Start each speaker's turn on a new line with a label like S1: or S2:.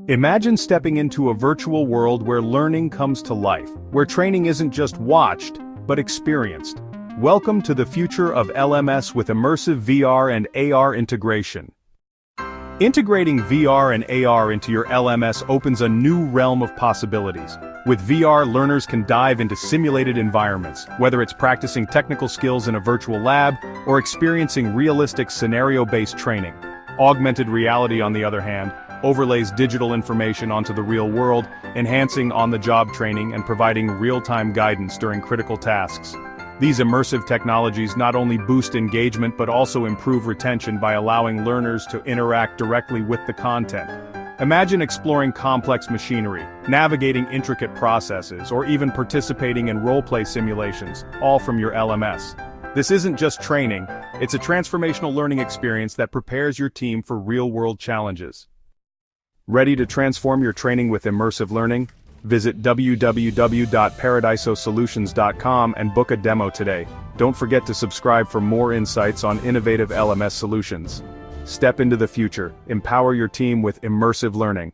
S1: Imagine stepping into a virtual world where learning comes to life, where training isn't just watched, but experienced. Welcome to the future of LMS with immersive VR and AR integration. Integrating VR and AR into your LMS opens a new realm of possibilities. With VR, learners can dive into simulated environments, whether it's practicing technical skills in a virtual lab or experiencing realistic scenario-based training. Augmented reality, on the other hand, overlays digital information onto the real world, enhancing on-the-job training and providing real-time guidance during critical tasks. These immersive technologies not only boost engagement but also improve retention by allowing learners to interact directly with the content. Imagine exploring complex machinery, navigating intricate processes, or even participating in roleplay simulations, all from your LMS. This isn't just training, it's a transformational learning experience that prepares your team for real-world challenges. Ready to transform your training with immersive learning? Visit www.paradisosolutions.com and book a demo today. Don't forget to subscribe for more insights on innovative LMS solutions. Step into the future, empower your team with immersive learning.